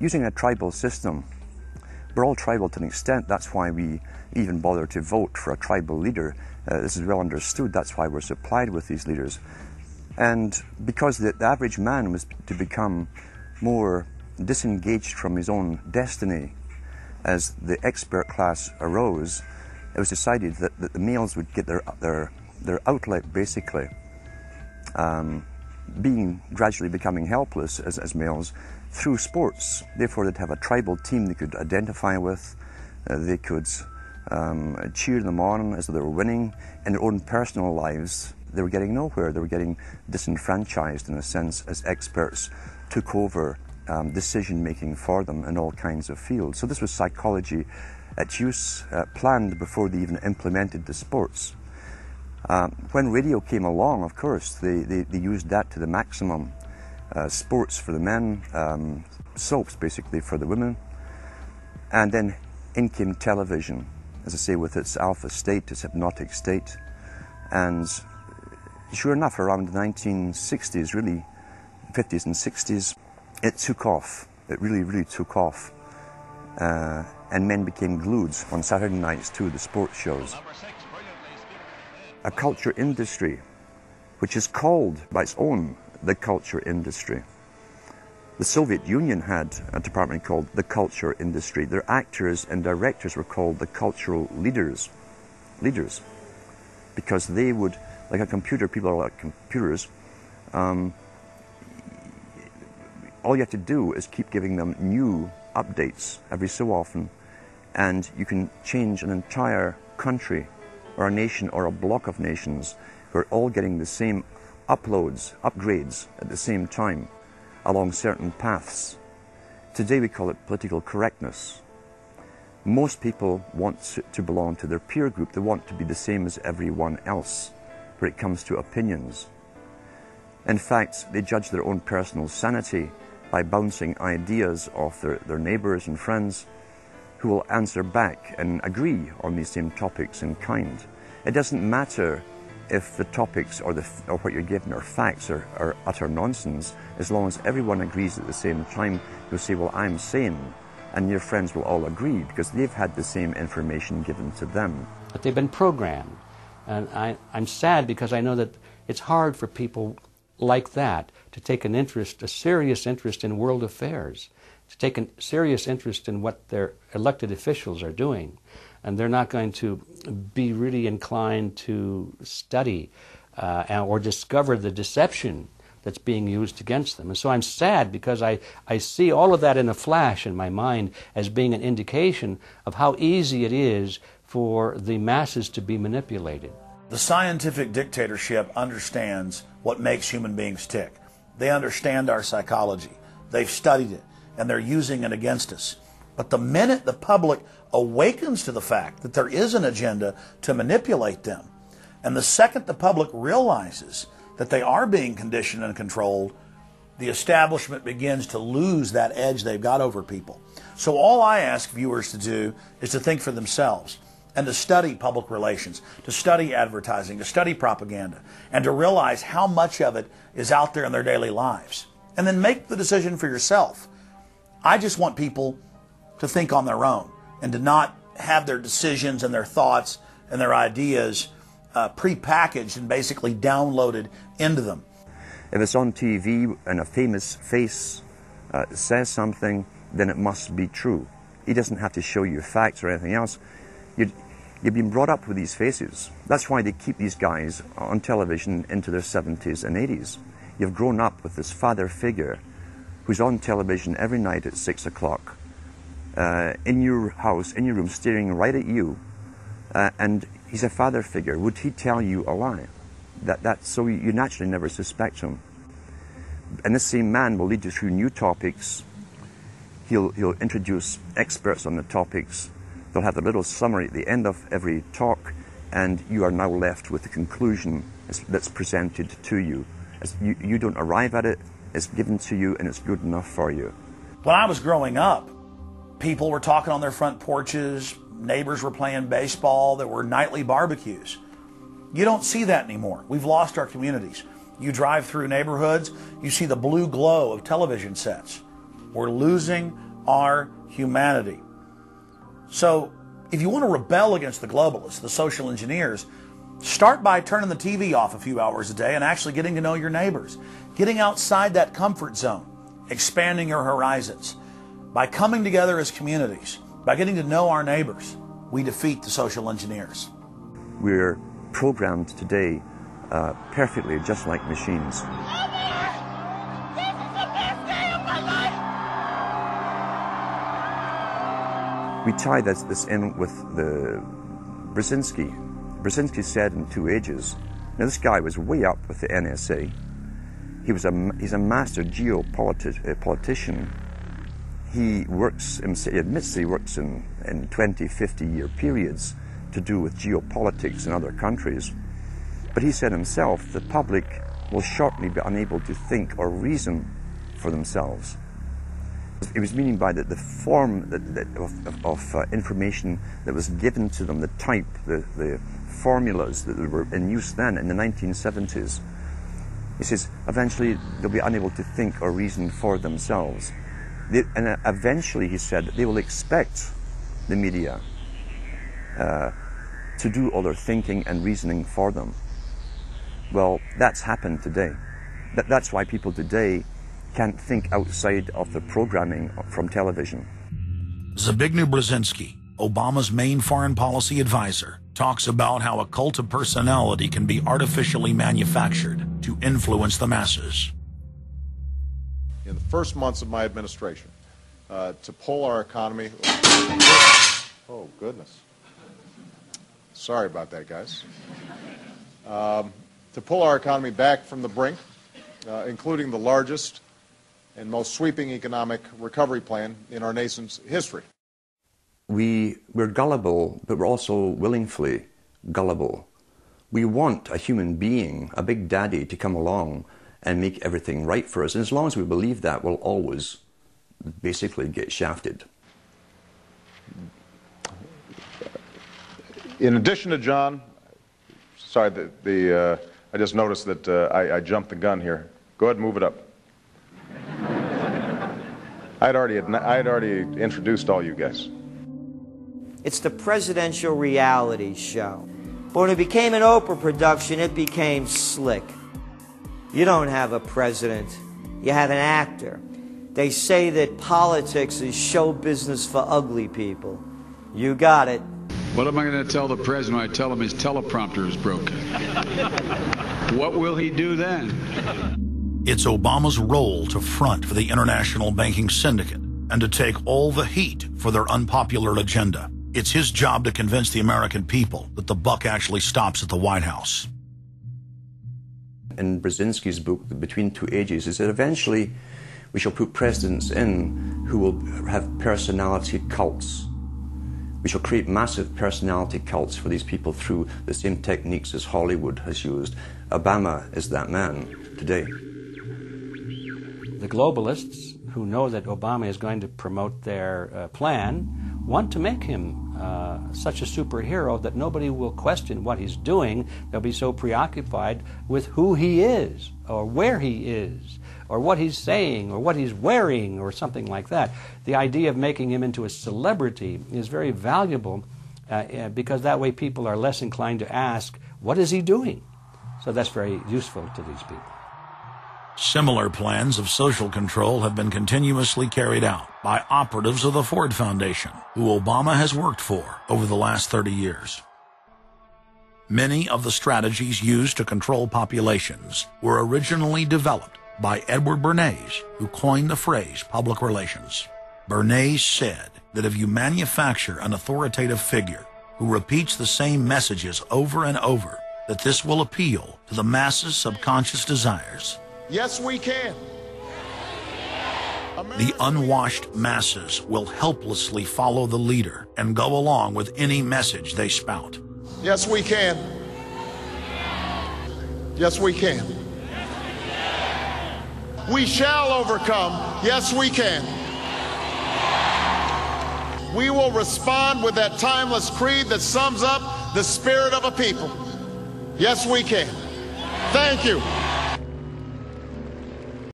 using a tribal system, we're all tribal to an extent. That's why we even bother to vote for a tribal leader. This is well understood. That's why we're supplied with these leaders. And because the average man was to become more disengaged from his own destiny as the expert class arose, it was decided that the males would get their outlet, basically, gradually becoming helpless as males, through sports. Therefore, they'd have a tribal team they could identify with. They could cheer them on as they were winning. In their own personal lives, they were getting nowhere. They were getting disenfranchised, in a sense, as experts took over decision-making for them in all kinds of fields. So this was psychology at use, planned before they even implemented the sports. When radio came along, of course, they used that to the maximum. Sports for the men, soaps basically for the women, and then in came television, as I say, with its alpha state, its hypnotic state. And sure enough, around the 1960s, really, 50s and 60s, it took off. It really, really took off. And men became glued on Saturday nights to the sports shows. A culture industry, which is called by its own the culture industry. The Soviet Union had a department called the culture industry. Their actors and directors were called the cultural leaders, because they would, like a computer, people are like computers, all you have to do is keep giving them new updates every so often, and you can change an entire country or a nation or a block of nations who are all getting the same upgrades at the same time along certain paths. Today we call it political correctness. Most people want to belong to their peer group. They want to be the same as everyone else when it comes to opinions. In fact, they judge their own personal sanity by bouncing ideas off their neighbours and friends who will answer back and agree on these same topics in kind. It doesn't matter if the topics or what you're given are facts or utter nonsense, as long as everyone agrees at the same time. You'll say, well, I'm sane, and your friends will all agree because they've had the same information given to them. But they've been programmed, and I'm sad because I know that it's hard for people like that to take an interest, a serious interest in world affairs, to take a serious interest in what their elected officials are doing. And they're not going to be really inclined to study or discover the deception that's being used against them. And so I'm sad because I see all of that in a flash in my mind as being an indication of how easy it is for the masses to be manipulated. The scientific dictatorship understands what makes human beings tick. They understand our psychology. They've studied it, and they're using it against us. But the minute the public awakens to the fact that there is an agenda to manipulate them, and the second the public realizes that they are being conditioned and controlled, the establishment begins to lose that edge they've got over people. So all I ask viewers to do is to think for themselves and to study public relations, to study advertising, to study propaganda, and to realize how much of it is out there in their daily lives. And then make the decision for yourself. I just want people to think on their own and to not have their decisions and their thoughts and their ideas pre-packaged and basically downloaded into them. If it's on TV and a famous face says something, then it must be true. He doesn't have to show you facts or anything else. You've been brought up with these faces. That's why they keep these guys on television into their 70s and 80s. You've grown up with this father figure who's on television every night at 6 o'clock, in your house, in your room, staring right at you, and he's a father figure. Would he tell you a lie? So you naturally never suspect him. And this same man will lead you through new topics. He'll introduce experts on the topics. They'll have a little summary at the end of every talk, and you are now left with the conclusion that's presented to you. You don't arrive at it, it's given to you, and it's good enough for you. When I was growing up, people were talking on their front porches, neighbors were playing baseball, there were nightly barbecues. You don't see that anymore. We've lost our communities. You drive through neighborhoods, you see the blue glow of television sets. We're losing our humanity. So if you want to rebel against the globalists, the social engineers, start by turning the TV off a few hours a day and actually getting to know your neighbors, getting outside that comfort zone, expanding your horizons. By coming together as communities, by getting to know our neighbors, we defeat the social engineers. We're programmed today perfectly, just like machines. We tie this in with the Brzezinski. Brzezinski said in 2 Ages, now this guy was way up with the NSA. He's a master geopolitician. He admits he works in 20, 50-year periods to do with geopolitics in other countries. But he said himself, the public will shortly be unable to think or reason for themselves. He was meaning by the form of information that was given to them, the type, the formulas that were in use then in the 1970s. He says, eventually they'll be unable to think or reason for themselves. And eventually, he said, they will expect the media to do all their thinking and reasoning for them. Well, that's happened today. That's why people today can't think outside of the programming from television. Zbigniew Brzezinski, Obama's main foreign policy advisor, talks about how a cult of personality can be artificially manufactured to influence the masses. In the first months of my administration, to pull our economy... Oh, goodness. Sorry about that, guys. To pull our economy back from the brink, including the largest and most sweeping economic recovery plan in our nation's history. We're gullible, but we're also willingly gullible. We want a human being, a big daddy, to come along and make everything right for us. And as long as we believe that, we'll always basically get shafted. In addition to John, sorry, I just noticed that I jumped the gun here. Go ahead and move it up. I'd already introduced all you guys. It's the presidential reality show. But when it became an Oprah production, it became slick. You don't have a president, you have an actor. They say that politics is show business for ugly people. You got it. What am I going to tell the president when I tell him his teleprompter is broken? What will he do then? It's Obama's role to front for the international banking syndicate and to take all the heat for their unpopular agenda. It's his job to convince the American people that the buck actually stops at the White House. In Brzezinski's book, Between Two Ages, he said eventually we shall put presidents in who will have personality cults. We shall create massive personality cults for these people through the same techniques as Hollywood has used. Obama is that man today. The globalists, who know that Obama is going to promote their plan, want to make him such a superhero that nobody will question what he's doing. They'll be so preoccupied with who he is, or where he is, or what he's saying, or what he's wearing, or something like that. The idea of making him into a celebrity is very valuable because that way people are less inclined to ask, what is he doing? So that's very useful to these people. Similar plans of social control have been continuously carried out by operatives of the Ford Foundation, who Obama has worked for over the last 30 years. Many of the strategies used to control populations were originally developed by Edward Bernays, who coined the phrase public relations. Bernays said that if you manufacture an authoritative figure who repeats the same messages over and over, that this will appeal to the masses' subconscious desires. Yes, we can. The unwashed masses will helplessly follow the leader and go along with any message they spout. Yes, we can. Yes, we can. We shall overcome. Yes, we can. We will respond with that timeless creed that sums up the spirit of a people. Yes, we can. Thank you.